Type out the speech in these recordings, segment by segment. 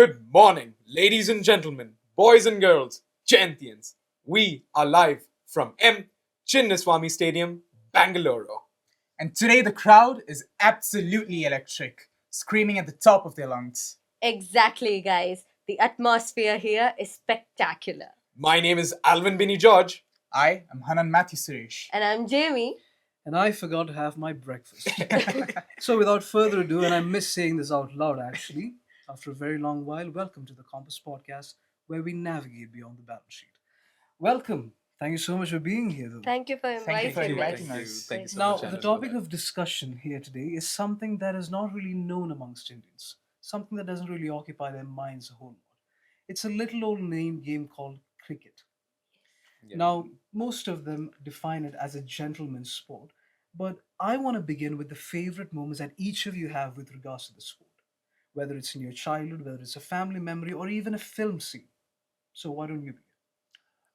Good morning, ladies and gentlemen, boys and girls, Jayantians. We are live from M. Chinnaswamy Stadium, Bengaluru. And today the crowd is absolutely electric, screaming at the top of their lungs. Exactly, guys. The atmosphere here is spectacular. My name is Alvin Binny George. I am Hanan Mathew Suresh. And I'm Jamie. And I forgot to have my breakfast. So without further ado, and I miss saying this out loud actually, after a very long while, welcome to the Compass Podcast, where we navigate beyond the balance sheet. Welcome. Thank you so much for being here. Though. Thank you for Thank you for inviting inviting us. us. Thank you so Now, much, the Alice, topic for of discussion here today is something that is not really known amongst Indians, something that doesn't really occupy their minds a whole lot. It's a little old name game called cricket. that. Now, most of them define it as a gentleman's sport, but I want to begin with the favorite moments that each of you have with regards to the sport, whether it's in your childhood, whether it's a family memory, or even a film scene. So, why don't you begin?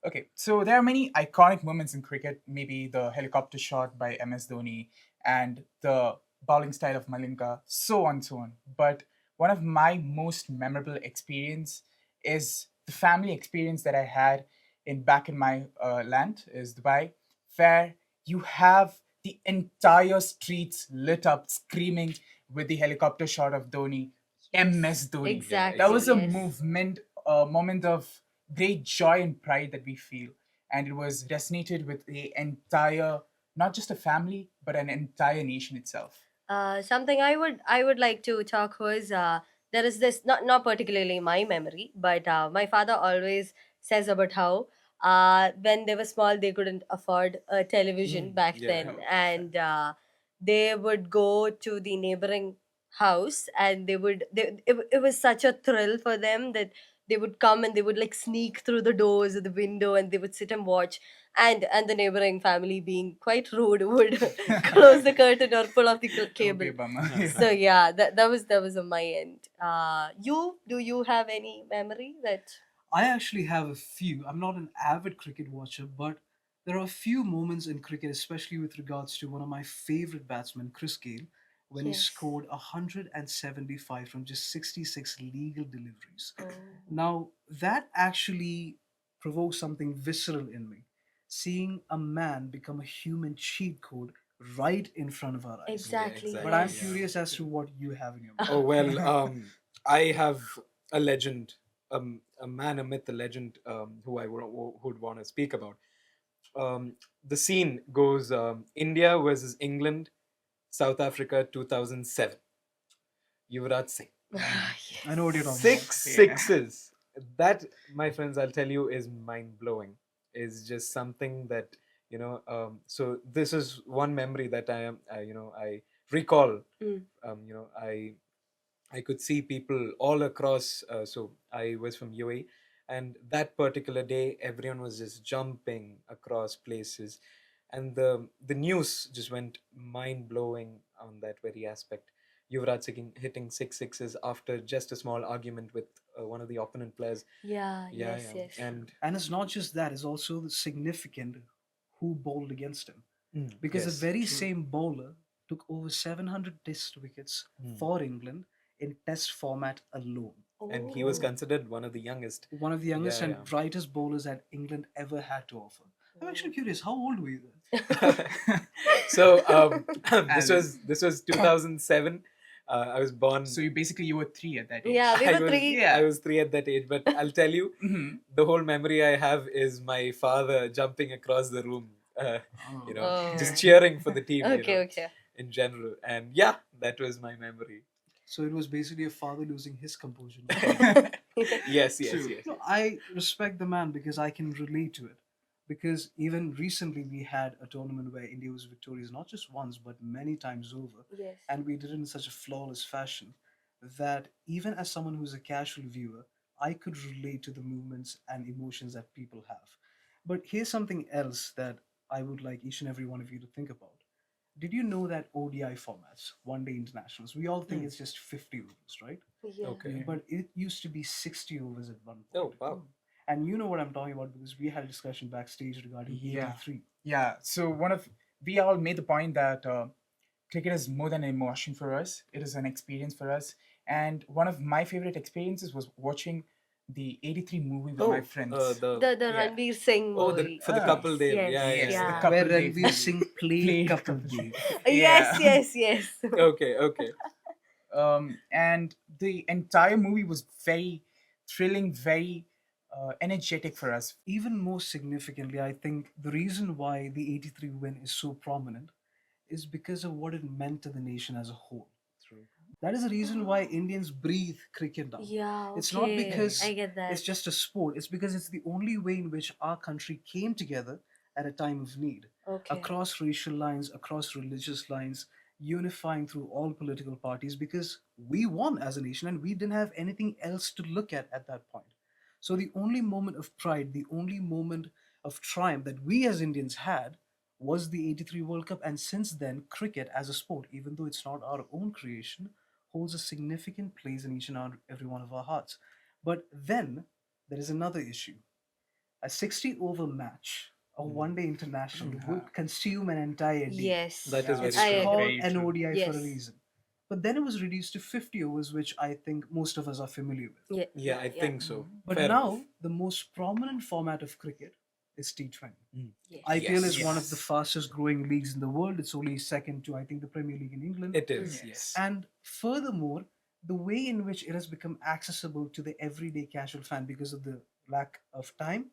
Okay, so there are many iconic moments in cricket, maybe the helicopter shot by MS Dhoni and the bowling style of Malinka, so on, so on. But one of my most memorable experience is the family experience that I had in back in my land is Dubai, where you have the entire streets lit up, screaming with the helicopter shot of Dhoni, MS Dhoni. Exactly. That was a yes. moment of great joy and pride that we feel, and it was designated with the entire, not just a family, but an entire nation itself. Something I would like to talk was there is this not particularly my memory, but my father always says about how when they were small they couldn't afford a television back yeah. then, and they would go to the neighboring house, and it was such a thrill for them that they would come and they would like sneak through the doors of the window and they would sit and watch, and the neighboring family, being quite rude, would close the curtain or pull off the cable. Okay, bummer. So yeah, that was on my end. Do you have any memory that? I actually have a few. I'm not an avid cricket watcher, but there are a few moments in cricket, especially with regards to one of my favorite batsmen, Chris Gale, when he Yes. scored 175 from just 66 legal deliveries. Oh. Now, that actually provoked something visceral in me. Seeing a man become a human cheat code right in front of our eyes. Exactly. exactly. But I'm yes. curious as to what you have in your mind. Oh, well, I have a legend, a man, a myth, a legend who I would want to speak about. The scene goes India versus England, South Africa 2007. Yuvraj Singh. I know what you're talking Six Yeah. sixes. That, my friends, I'll tell you, is mind blowing. Is just something that So this is one memory that I recall. Mm. I could see people all across. So I was from UAE, and that particular day, everyone was just jumping across places, and the news just went mind blowing on that very aspect. Yuvraj Singh hitting six sixes after just a small argument with one of the opponent players. Yeah. Yeah, Yes. yeah. Yes. And And it's not just that, it's also significant who bowled against him. Because yes, the very true. same bowler took over 700 test wickets Mm. for England in test format alone. And he was Oh. considered one of the youngest. One of the youngest Yeah, and yeah. brightest bowlers that England ever had to offer. I'm actually curious, how old were you then? So Alice. this was 2007. I was born. So you were 3 at that age. Yeah, we I were was, three. Yeah. I was 3 at that age, but I'll tell you, Mhm. the whole memory I have is my father jumping across the room, Oh. just cheering for the team, Okay. Okay. in general. And yeah, that was my memory. So it was basically a father losing his composure. Yes, yes, True. yes. No, I respect the man because I can relate to it. Because even recently we had a tournament where India was victorious not just once but many times over. Yes. And we did it in such a flawless fashion that even as someone who's a casual viewer, I could relate to the movements and emotions that people have. But here's something else that I would like each and every one of you to think about. Did you know that ODI formats, one day internationals, we all think it's just 50 overs, right? Yeah. Okay. But it used to be 60 overs at one Oh, point. wow. And you know what I'm talking about because we had a discussion backstage regarding Yeah. 83. Yeah, so we all made the point that cricket is more than an emotion for us. It is an experience for us, And one of my favorite experiences was watching the 83 movie with my friends. The Yeah. Ranveer Singh Oh, movie. for the Ah. couple Dave. Yes, Yeah, Yes, yeah. the yeah. couple Where Dave Ranveer movie. Singh played Couple Dave. Yes, Yeah. yes. Okay, okay. And the entire movie was very thrilling, very energetic for us. Even more significantly, I think the reason why the 83 win is so prominent is because of what it meant to the nation as a whole. True. That is the reason why Indians breathe cricket now. Yeah, It's not okay. because I get that. it's just a sport, it's because it's the only way in which our country came together at a time of need, Okay. across racial lines, across religious lines, unifying through all political parties because we won as a nation and we didn't have anything else to look at that point. So the only moment of pride, the only moment of triumph that we as Indians had was the 83 World Cup. And since then, cricket as a sport, even though it's not our own creation, holds a significant place in each and every one of our hearts. But then there is another issue. A 60 over match, a one day international, would consume an entire day. Yes. That is Yeah, very It's true. called Very an true. ODI for a Yes. reason. But then it was reduced to 50 overs, which I think most of us are familiar with. Yeah, Yeah, I think so. But Fair now, enough. the most prominent format of cricket is T20. Yes. IPL is Yes. one of the fastest growing leagues in the world. It's only second to, I think, the Premier League in England. It is, Yes. yes. And furthermore, the way in which it has become accessible to the everyday casual fan because of the lack of time,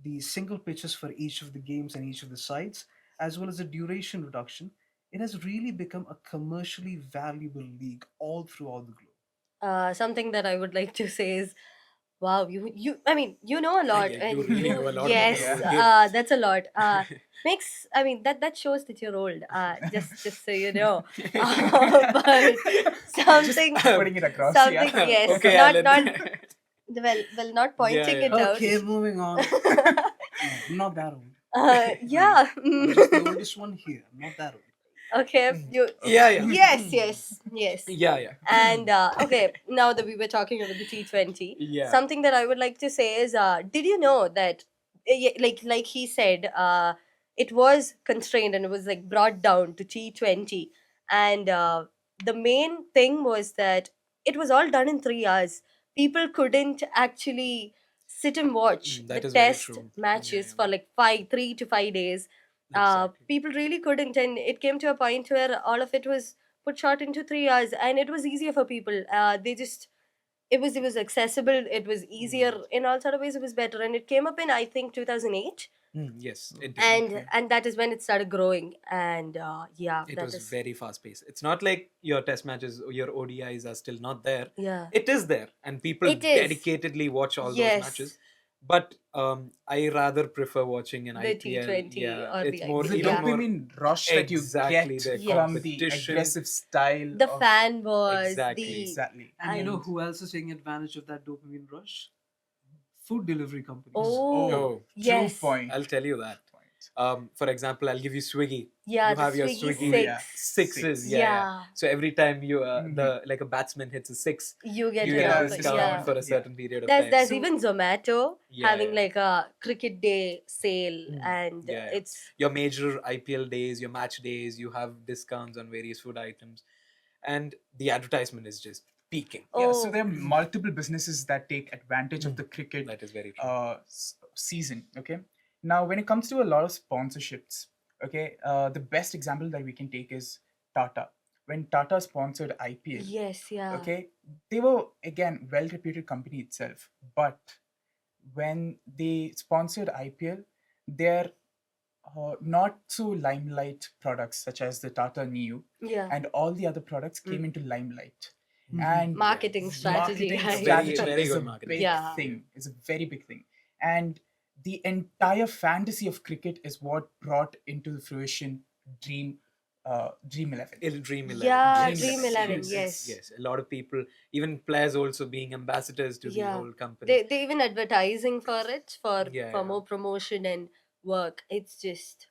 the single pitches for each of the games and each of the sides, as well as the duration reduction, it has really become a commercially valuable league all throughout the globe. Something that I would like to say is, wow, I mean, you know a lot, Yeah, you and really know a lot about yes, the game. that's a lot. Makes, I mean, that shows that you're old. Just so you know, but something, Putting it across. something, Yeah. yes, Okay, not Alan. well, not pointing yeah. it out. Okay, moving on. I'm not that old. Yeah. I'm just the oldest one here. I'm not that old. Okay. You. Yeah, yeah. Yes. Yeah, yeah. And okay, now that we were talking about the T20, Yeah. something that I would like to say is, did you know that, like he said, it was constrained and it was like brought down to T20, and the main thing was that it was all done in 3 hours. People couldn't actually sit and watch That the is very test true. matches Yeah. for like 3 to 5 days. Exactly. People really couldn't, and it came to a point where all of it was put short into 3 hours, and it was easier for people. They just, it was accessible, it was easier in all sort of ways, it was better, and it came up in, I think, 2008, Yes, it did. and that is when it started growing, and yeah, It that was is, very fast paced. It's not like your test matches or your ODIs are still not there. yeah, It is there, and people It is. dedicatedly watch all Yes. those matches. But I rather prefer watching an The IPL. T20 Yeah, or it's the more The IPL. even Yeah. more dopamine rush that you Exactly, get the from the competition. aggressive style. the of, fan wars, Exactly. Exactly. And you know And- who else is taking advantage of that dopamine rush? Food delivery companies. oh, Oh, yes, True point. I'll tell you that. For example, I'll give you Swiggy. yeah, You the have your Swiggy Swiggy Oh, yeah. sixes. Six. Yeah, yeah. Yeah. So every time you Mhm. the like a batsman hits a six, you get you an get a offer, discount yeah. for a Yeah. certain period of There's time. there's So even Zomato Yeah, having yeah. like a cricket day sale, and Yeah, yeah. it's your major IPL days, your match days, you have discounts on various food items, and the advertisement is just peaking. Yeah, so Oh. there are multiple businesses that take advantage of the cricket That is very true. season. Okay, now when it comes to a lot of sponsorships, okay, the best example that we can take is Tata. When Tata sponsored IPL, yes, yeah, okay, they were again well-reputed company itself, but when they sponsored IPL, their not so limelight products such as the Tata Neo yeah, and all the other products came into limelight. Mhm. And marketing strategy, marketing right? Very- strategy very is a good marketing big Yeah. thing. It's a very big thing. And the entire fantasy of cricket is what brought into fruition Dream 11. Dream 11. Yeah, yes. Dream 11, Yes, yes. yes. A lot of people, even players, also being ambassadors to the Yeah. whole company. They even advertising for it for Yeah. more promotion and work. It's just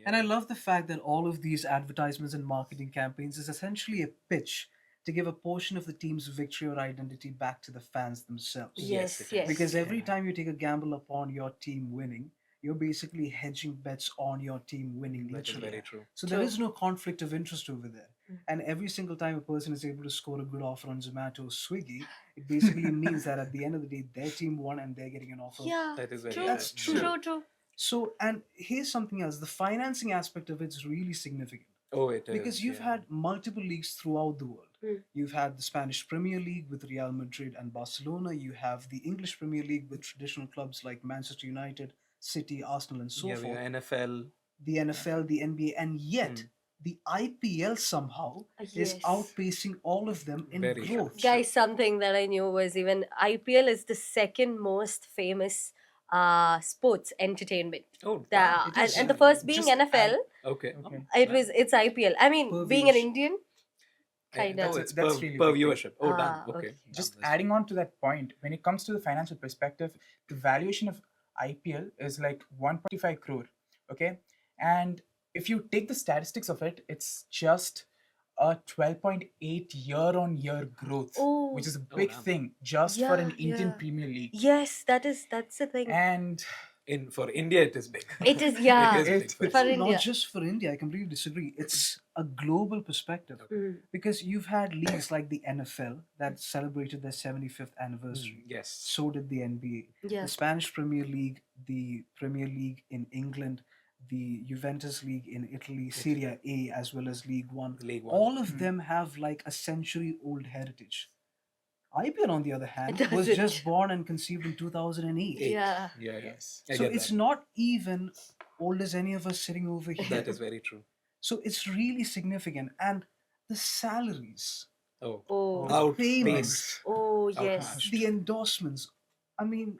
And I love the fact that all of these advertisements and marketing campaigns is essentially a pitch to give a portion of the team's victory or identity back to the fans themselves. yes, it yes. Because every time you take a gamble upon your team winning, you're basically hedging bets on your team winning, That is literally. very true. So there True. is no conflict of interest over there. And every single time a person is able to score a good offer on Zomato or Swiggy, it basically means that at the end of the day, their team won and they're getting an offer. Yeah, That is very true, That's true. true. true, true. So, and here's something else: the financing aspect of it's really significant Oh, it is. because you've yeah. had multiple leagues throughout the world. Mm. You've had the Spanish Premier League with Real Madrid and Barcelona. You have the English Premier League with traditional clubs like Manchester United, City, Arsenal, and so Yeah, we forth. have NFL. The NFL, the NBA, and yet Mm. the IPL somehow is Yes. outpacing all of them in Very true. growth. Guys, something that I knew was even IPL is the second most famous sports entertainment. Oh, The, damn. It is, and the yeah. first being Just NFL, Okay. Okay. it's IPL. I mean, Per being an viewership. Indian, kind Oh, of. it's that's per, really per big thing. viewership. Oh, damn. Ah, Okay. okay. Damn, Just that's- adding on to that point, when it comes to the financial perspective, the valuation of IPL is like 1.5 crore. Okay. And if you take the statistics of it, it's just a 12.8 year-on-year growth, Oh. which is a Oh, big damn. thing just for an Yeah, Indian yeah. Premier League. Yes, that's the thing. And For India, it is big. It is, yeah. It is big It's- for For India. India. Not just for India, I completely disagree. It's a global perspective. Mm. Because you've had leagues like the NFL that celebrated their 75th anniversary. Yes. So did the NBA. Yeah. The Spanish Premier League, the Premier League in England, the Juventus League in Italy, Serie A, as well as League One. League One. All of them have like a century old heritage. IPL, on the other hand, was doesn't. just born and conceived in 2008. Yeah. Yeah. yes. I So get it's that. not even old as any of us sitting over here. That is very true. So it's really significant. And the salaries, Oh. Oh. Outpaced. Oh, yes. Outmatched. the endorsements. I mean,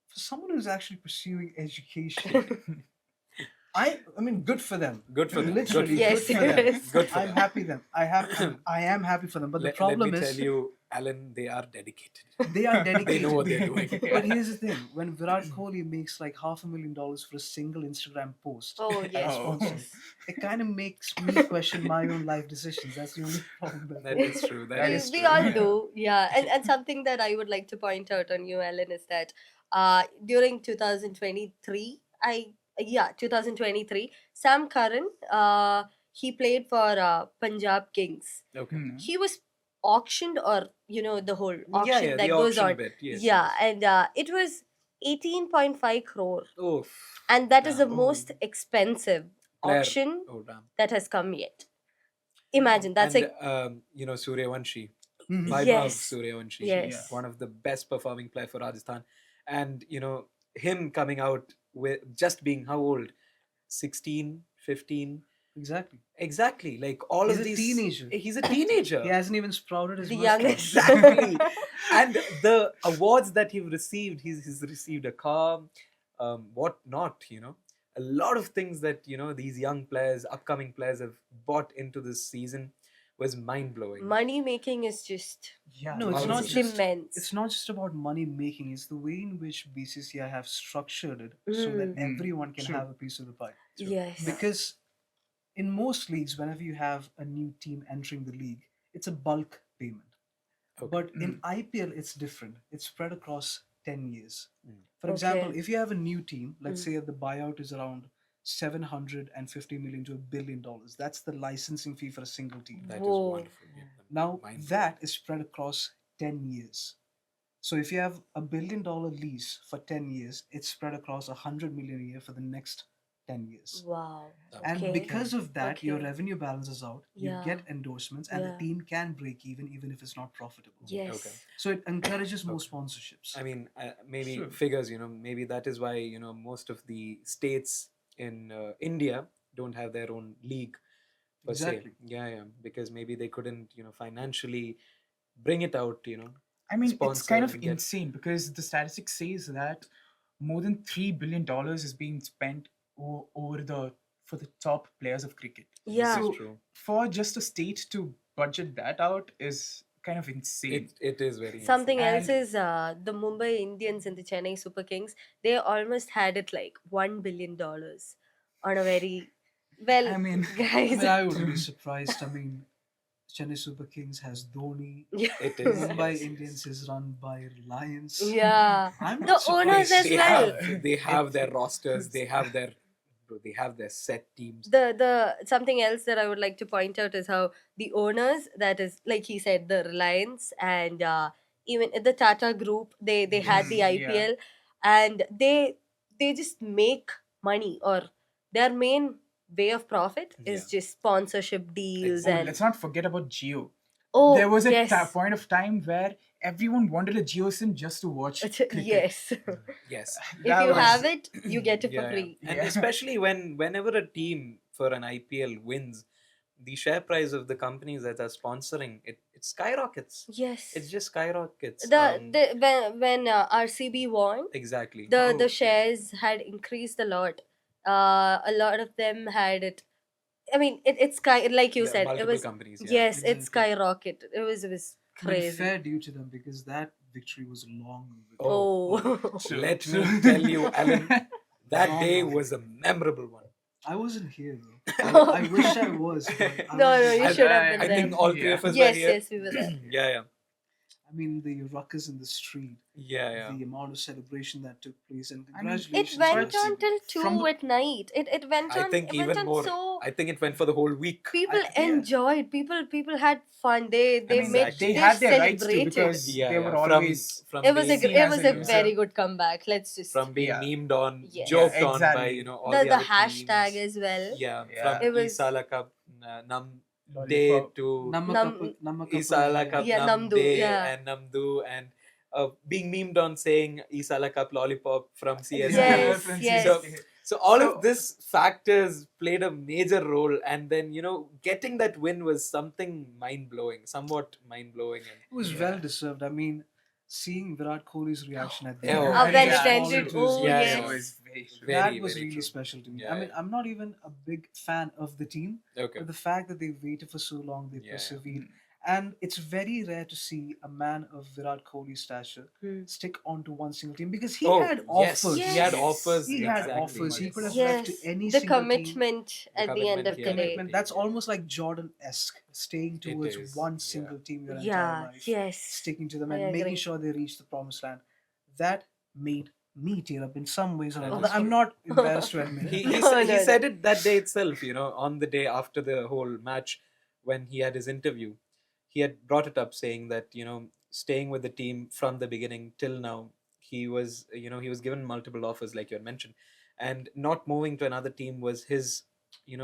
for someone who's actually pursuing education, I mean, good for them. Good for them. Literally, Good Yes, for them. yes. Good for I'm them. happy them. I am happy for them. But the Let problem me is, tell you, Alan, they are dedicated. they are They dedicated. know what they're doing. But here's the thing: when Virat Kohli makes like $500,000 for a single Instagram post, Oh, yes. sponsor. yes. it kind of makes me question my own life decisions. That's the only problem. That is true. That That is is We true. all do, yeah. And something that I would like to point out on you, Alan, is that during 2023, 2023, Sam Curran, he played for Punjab Kings. Okay. Hmm. He was auctioned, or the whole auction yeah, that the goes auction on. bit. Yes. yeah, yes. and it was 18.5 crore, Oh. and that is the Damn. most expensive Player. auction Oh, damn. that has come yet. Imagine that's and, like Suryavanshi. Mhm. Vaibhav Yes. Suryavanshi. Yes. One of the best performing player for Rajasthan. And, him coming out with just being how old? 16, 15? Exactly. Exactly. Like all He's of a these. teenager. He's a teenager. He hasn't even sprouted his The mustache. youngest. Exactly. And the awards that he's received a car, what not, a lot of things that, these young players, upcoming players have bought into this season was mind-blowing. money making is just Yeah. No, it's Wow. not It's just immense. it's not just about money making. It's the way in which BCCI have structured it so that Mm. everyone can True. have a piece of the pie. Yes. Because in most leagues, whenever you have a new team entering the league, it's a bulk payment. Okay. But in IPL, it's different. It's spread across 10 years. Mm. For example, Okay. if you have a new team, let's Mm. say the buyout is around $750 million to $1 billion. That's the licensing fee for a single team. That is Whoa. wonderful. Yeah. Now, Mind-blowing. that is spread across 10 years. So if you have $1 billion lease for 10 years, it's spread across $100 million a year for the next 10 years. Wow. And Okay. because of that, your Okay. revenue balances out, you Yeah. get endorsements, and Yeah. the team can break even if it's not profitable. Yes. Okay. So it encourages more sponsorships. I mean, maybe Sure. figures, maybe that is why, most of the states in India don't have their own league per Exactly. se. Yeah, because maybe they couldn't, financially bring it out, I mean, it's sponsor kind of and get- insane because the statistics says that more than $3 billion is being spent for the top players of cricket. Yeah. This So is true. for just a state to budget that out is kind of insane. It is very Something insane. else is the Mumbai Indians and the Chennai Super Kings. They almost had it like $1 billion on a very well. I mean- guys. I wouldn't be surprised. I mean, Chennai Super Kings has Dhoni. yeah. It is. Mumbai yes. Indians is run by Reliance. Yeah. I'm The not surprised. owners as they well. Have, they have their rosters. They have their bro, they have their set teams. The something else that I would like to point out is how the owners, that is, like he said, the Reliance and even the Tata Group, they had the Yeah. IPL, and they just make money, or their main way of profit is Yeah. just sponsorship deals. Oh, And let's not forget about Geo. oh, There was a yes. point of time where everyone wanted a Geo SIM just to watch cricket. Yes. Yes. If That you was- have it, you get it for Yeah, free. and Yeah. especially whenever a team for an IPL wins, the share price of the companies that are sponsoring it skyrockets. Yes. It just skyrockets. When RCB won, Exactly. the Oh, shares had increased a lot. A lot of them had it. I mean, it's like you There are said, it multiple was companies. Yeah. yes, it Exactly. skyrocketed. It was I mean, crazy. fair due to them because that victory was long overdue. Oh, True, Let true. me tell you, Alan, that Long day overdue. was a memorable one. I wasn't here though. I wish I was. But I No, wasn't no, you here. should have been I there. think all three Yeah. of us Yes, were here. yes, we were there. Yeah, yeah. I mean, the ruckus in the street, Yeah. the amount of celebration that took place, and I mean, congratulations. It to went RCB. on till 2 From the- at night. It went I on. think It went even on more. so. I think it went for the whole week. People yeah. enjoyed. People had fun. They I mean, made. Exactly. they They had their rights to celebrated. because Yeah, they were yeah. always. From It was being, seen it as was a a loser. very good comeback. Let's just from being Yeah. memed on, Yes. joked Yeah, on by exactly. all the the other hashtag teams. as well. Yeah, Yeah. from It was- Isala Cup Nam Day Lollipop. to Namma Isala Cup Yeah, Nam Namdu, Day yeah. and Namdu, and being memed on saying Isala Cup Lollipop from CSK. Yes, From yes. CSK. So all So- of this factors played a major role, and then getting that win was something mind blowing, somewhat mind blowing, and It was Yeah. well deserved. I mean, seeing Virat Kohli's reaction at the Oh, end, Ah, when yeah, it ended, true. oh Yeah, yes. yeah. It was very true. Very, that was very really true. special to me. Yeah, I mean, yeah. I'm not even a big fan of the team, Okay. but the fact that they waited for so long, they Yeah, yeah. persevered. And it's very rare to see a man of Virat Kohli's stature Hmm. stick onto one single team because he Oh, had yes, offers. he had Yes. offers. He had exactly. offers. He could have Yes, left to any the single commitment The at the end of commitment, the yeah. day. commitment. That's Yeah. almost like Jordan-esque, staying towards is, one yeah. single team your entire Yeah, life, yes. sticking to them I and making agree. sure they reach the promised land. That made me tear up in some ways or That another. is I'm true. not embarrassed to admit He it. he, No, sa- he no, said no. it that day itself, on the day after the whole match when he had his interview. He had brought it up saying that, staying with the team from the beginning till now, he was given multiple offers like you had mentioned, and not moving to another team was his,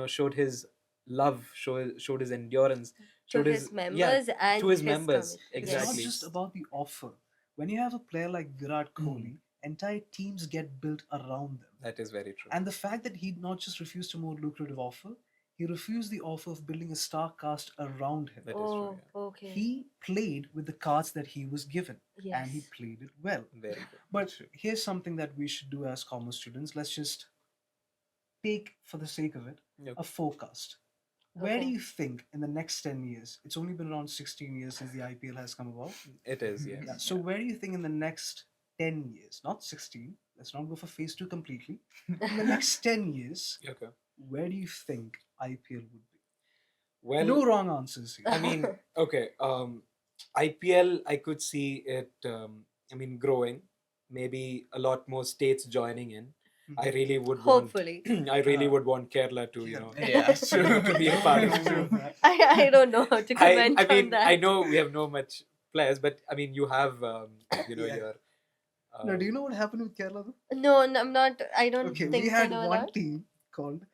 showed his love, showed his endurance, To showed his members and to his his members. commitment. It's not Exactly. just about the offer. When you have a player like Virat Kohli, entire teams get built around them. That is very true. And the fact that he not just refused a more lucrative offer, he refused the offer of building a star cast around him. That is true. Oh, Yeah. okay. He played with the cards that he was given, and he Yes. played it well. Very good. But here's something that we should do as commerce students. Let's just take, for the sake of it, Yep. a forecast. Where do Okay. you think in the next 10 years? It's only been around 16 years since the IPL has come about. It is, yes. Yeah, so where do you think in the next 10 years, not 16, let's not go for phase 2 completely. In the next 10 years, Okay. where do you think IPL would be? Well, No wrong answers here. I mean, okay. IPL, I could see it. Growing. Maybe a lot more states joining in. I really would Hopefully. want. I really would want Kerala to, Yeah, true. to be a part of True. it. I don't know how to comment I mean, on that. I know we have no much players, but I mean, you have, Yeah. your. Now, do you know what happened with Kerala though? No, I'm not. I don't Okay, think we had I know one that. team called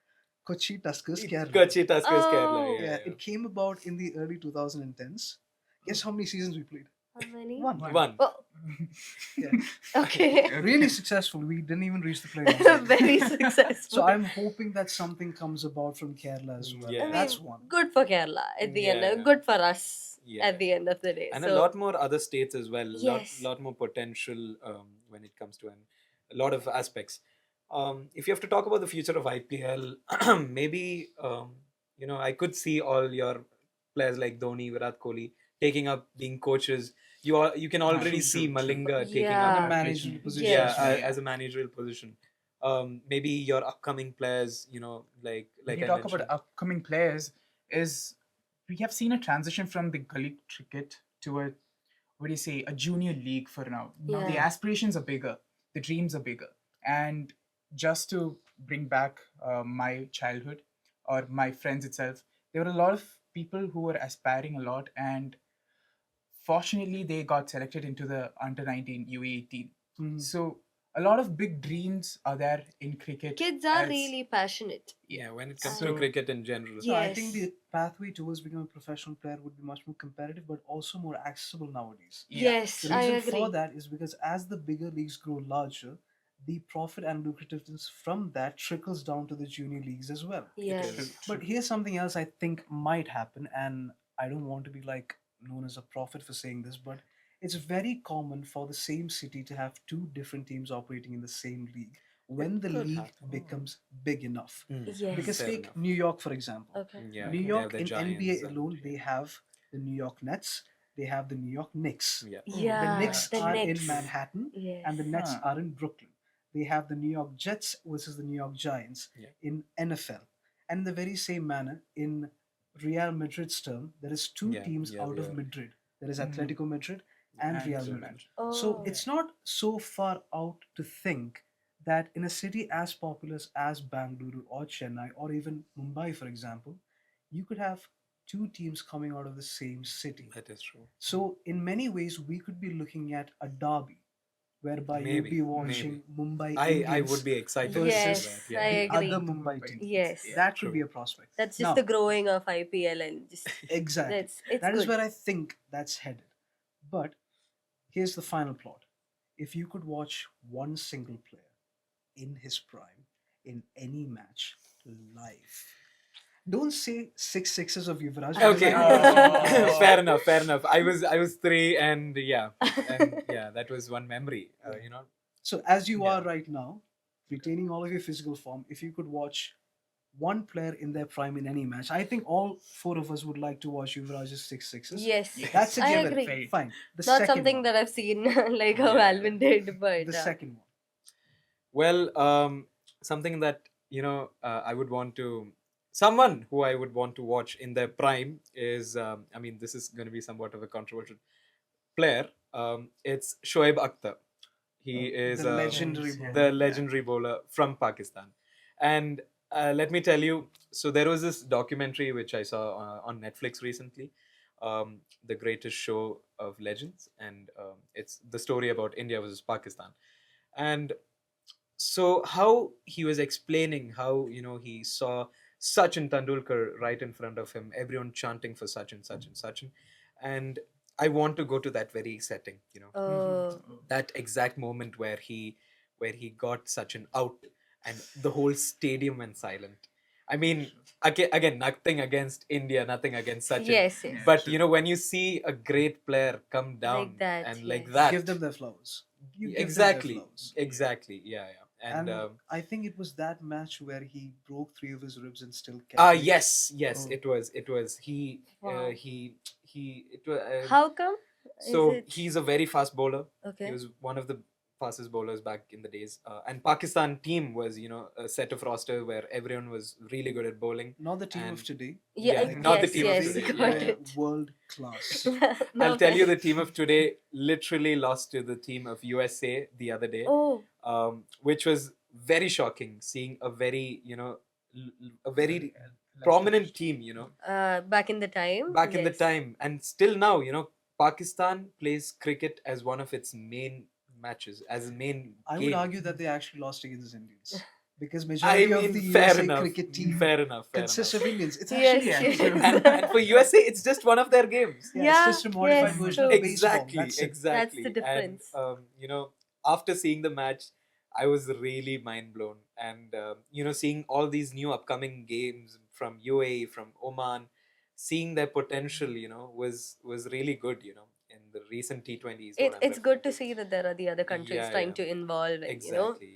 Kochi Tuskers Kerala. Kochi Tuskers Oh. Kerala. Yeah, Yeah, it came about in the early 2010s. Guess how many seasons we played? How many? One. One. Oh, Yeah. okay. Really successful. We didn't even reach the playoffs. Very successful. So I'm hoping that something comes about from Kerala as well. Yeah. I mean, That's one. Good for Kerala at the end. Yeah. Good for us Yeah. at the end of the day. And so, a lot more other states as well. Yes. Lot more potential when it comes to a lot of aspects. If you have to talk about the future of IPL, maybe I could see all your players like Dhoni, Virat Kohli taking up being coaches. You can already True, see true, Malinga taking Yeah. In a up managerial position. yeah, Yes. as a managerial position. Maybe your upcoming players, like When I you talk mentioned. about upcoming players, is we have seen a transition from the gully cricket to a junior league for now. Now the Yeah. aspirations are bigger, the dreams are bigger, and just to bring back my childhood or my friends itself. There were a lot of people who were aspiring a lot, and fortunately, they got selected into the under 19 UAE team. Mhm. So a lot of big dreams are there in cricket. Kids are as- really passionate. Yeah, when it comes So- to cricket in general. So I think Yes. the pathway towards becoming a professional player would be much more competitive, but also more accessible nowadays. Yeah. Yes, The I reason agree. for that is because as the bigger leagues grow larger, the profit and lucrativeness from that trickles down to the junior leagues as well. Yes. is. But here's something else I think might happen, and I don't want to be like known as a prophet for saying this, but it's very common for the same city to have two different teams operating in the same league when the could league happen. becomes big enough. Yes. Because Fair take enough. New York, for example. Okay. Yeah, New they York have the in Giants NBA and- alone, they have the New York Nets, they have the New York Knicks. Yeah. Yeah. The Knicks the are Knicks. in Manhattan Yes. and the Nets Huh. are in Brooklyn. They have the New York Jets versus the New York Giants Yeah. in NFL. And in the very same manner, in Real Madrid's term, there is two Yeah, teams yeah, out we of are. Madrid. There is Mhm. Atletico Madrid and And Real Real Madrid. Madrid. Oh. So it's not so far out to think that in a city as populous as Bangalore or Chennai or even Mumbai, for example, you could have two teams coming out of the same city. That is true. So in many ways, we could be looking at a derby, whereby you'd Maybe, be watching Mumbai I Indians would be excited to Yes, see that. I Yeah. the agree. other Mumbai team. Yes. That could True. be a prospect. That's just Now, the growing of IPL and just exactly. it's That is good. where I think that's headed. But here's the final plot. If you could watch one single player in his prime in any match live, don't say six sixes of Yuvraj. because Okay. I know that's what you Oh. Fair enough. Fair enough. I was 3, and yeah, that was one memory. So as you are Yeah. right now, retaining all of your physical form, if you could watch one player in their prime in any match, I think all four of us would like to watch Yuvraj's six sixes. Yes. Yes. That's a I given. agree. Fine. The Not second something one. that I've seen like how Yeah. Alvin did, but The second one. Well, something that I would want to. Someone who I would want to watch in their prime is, I mean, this is going to be somewhat of a controversial player. It's Shoaib Akhtar. He is The legendary Yeah. bowler. the legendary bowler from Pakistan. And let me tell you, so there was this documentary which I saw on Netflix recently, The Greatest Show of Legends, and it's the story about India versus Pakistan. And so how he was explaining how he saw Sachin Tendulkar right in front of him, everyone chanting for Sachin, Sachin, Sachin, and I want to go to that very setting, oh, that exact moment where he got Sachin out and the whole stadium went silent. I mean, again, nothing against India, nothing against Sachin, yes, yes. but Sure. when you see a great player come down that, and like yes. that, Give them their flowers. You give them their exactly, flowers. exactly, yeah. And I think it was that match where he broke 3 of his ribs and still kept. yes, Oh. it was he Wow. it was How come? so Is it he's a very fast bowler. okay? He was one of the fastest bowlers back in the days, and Pakistan team was a set of roster where everyone was really good at bowling. Not the team of And- today. Yeah, yeah, not the yes, team of yes, today, got yeah. it. World class. No I'll tell you, the offense. team of today literally lost to the team of USA the other day, Oh, which was very shocking. Seeing a very a very prominent team, back in the time. back in the yes. time, and still now, Pakistan plays cricket as one of its main matches, as a main I game. would argue that they actually lost against the Indians because I majority mean, of the fair USA enough. cricket team Fair enough. consists of Indians. It's Yes, actually yes. true. and for USA, it's just one of their games. yeah, Yeah, it's just a modified yes, version of true. baseball. Exactly, That's it. exactly. That's the difference. And after seeing the match, I was really mind blown. And seeing all these new upcoming games from UAE, from Oman, seeing their potential, was really good. In the recent T20s. It's good to see that there are the other countries Yeah, trying yeah. to involve and Exactly.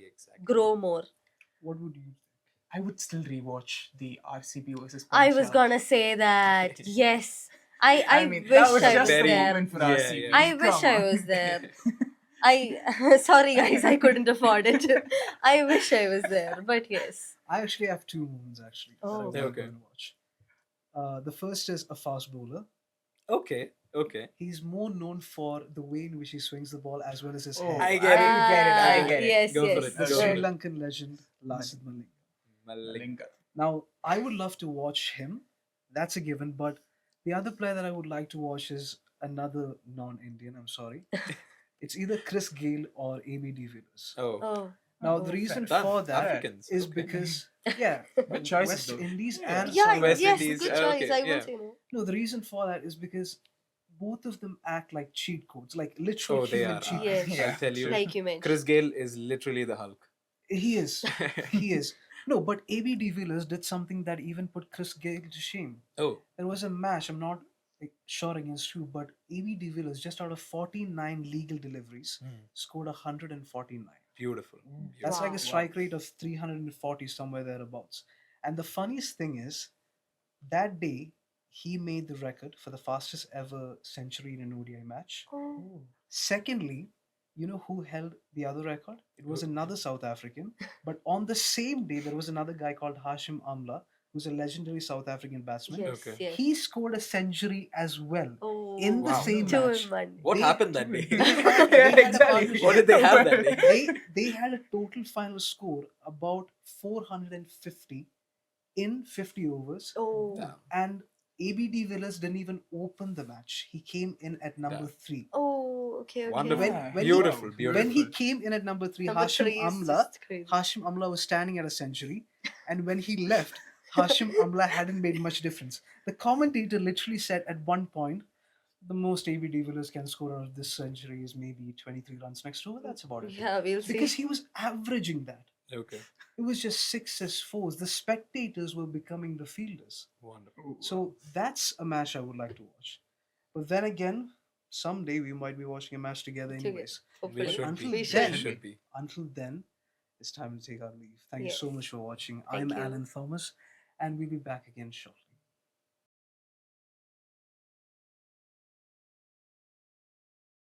grow more. What would you? I would still rewatch the RCB versus I was Punjab. gonna say that. Yes, I mean, wish that was I just was the there. moment for Yeah, RCB. yeah. I wish Come I on. was there. Sorry guys, I couldn't afford it. I wish I was there, but yes. I actually have two moments actually that I Oh. would Okay. want to watch. The first is a fast bowler. Okay. Okay. He's more known for the way in which he swings the ball as well as his Oh, hair. I get it. I get it. Yes, Go for yes. it. The Go Sri for it. Lankan legend Lasith Malinga. Malinga. Now, I would love to watch him. That's a given. But the other player that I would like to watch is another non-Indian. I'm sorry. It's either Chris Gayle or AB de Villiers. Oh. Oh. Now, oh. the reason Damn, for that Africans. is Okay. because, yeah, Good choices, West though. Indies Yeah. and Yeah, South West yes, Africa. Indies, good okay, choice. I yeah. won't say no. No, the reason for that is because both of them act like cheat codes, like literal Oh, they human are. cheat Yes. codes. I'll tell you. Like you mentioned. Chris Gayle is literally the Hulk. He is. He is. No, but AB de Villiers did something that even put Chris Gayle to shame. Oh. There was a match, I'm not sure against you, but AB de Villiers, just out of 49 legal deliveries, scored 149. Beautiful. That's like Wow. a strike rate of 340, somewhere thereabouts. And the funniest thing is, that day, he made the record for the fastest ever century in an ODI match. Oh. Secondly, you know who held the other record? It was Who? another South African. But on the same day, there was another guy called Hashim Amla, who's a legendary South African batsman. Yes, Okay. yes. He scored a century as well Oh. in the Wow. same Two match. in one. What They- happened that day? They had a Exactly. partnership. What did they have that day? They had a total final score about 450 in 50 overs, Oh. Damn. and AB de Villiers didn't even open the match. He came in at number Yeah. 3. Oh, okay, okay. Wonderful. When Beautiful. he, Beautiful. When he came in at number 3, Number Hashim 3 is Amla, just crazy. Hashim Amla was standing at a century, and when he left, Hashim Amla hadn't made much difference. The commentator literally said at one point, the most AB de Villiers can score out of this century is maybe 23 runs next over. That's about it. Yeah, we'll see. Because he was averaging that. Okay. It was just 6s, 4s. The spectators were becoming the fielders. Wonderful. So that's a match I would like to watch. But then again, someday we might be watching a match together Together. anyways. Hopefully. We should Until be. We then- should. should be. Until then, it's time to take our leave. Thank Yes. you so much for watching. Thank I'm you. Alan Thomas, and we'll be back again shortly.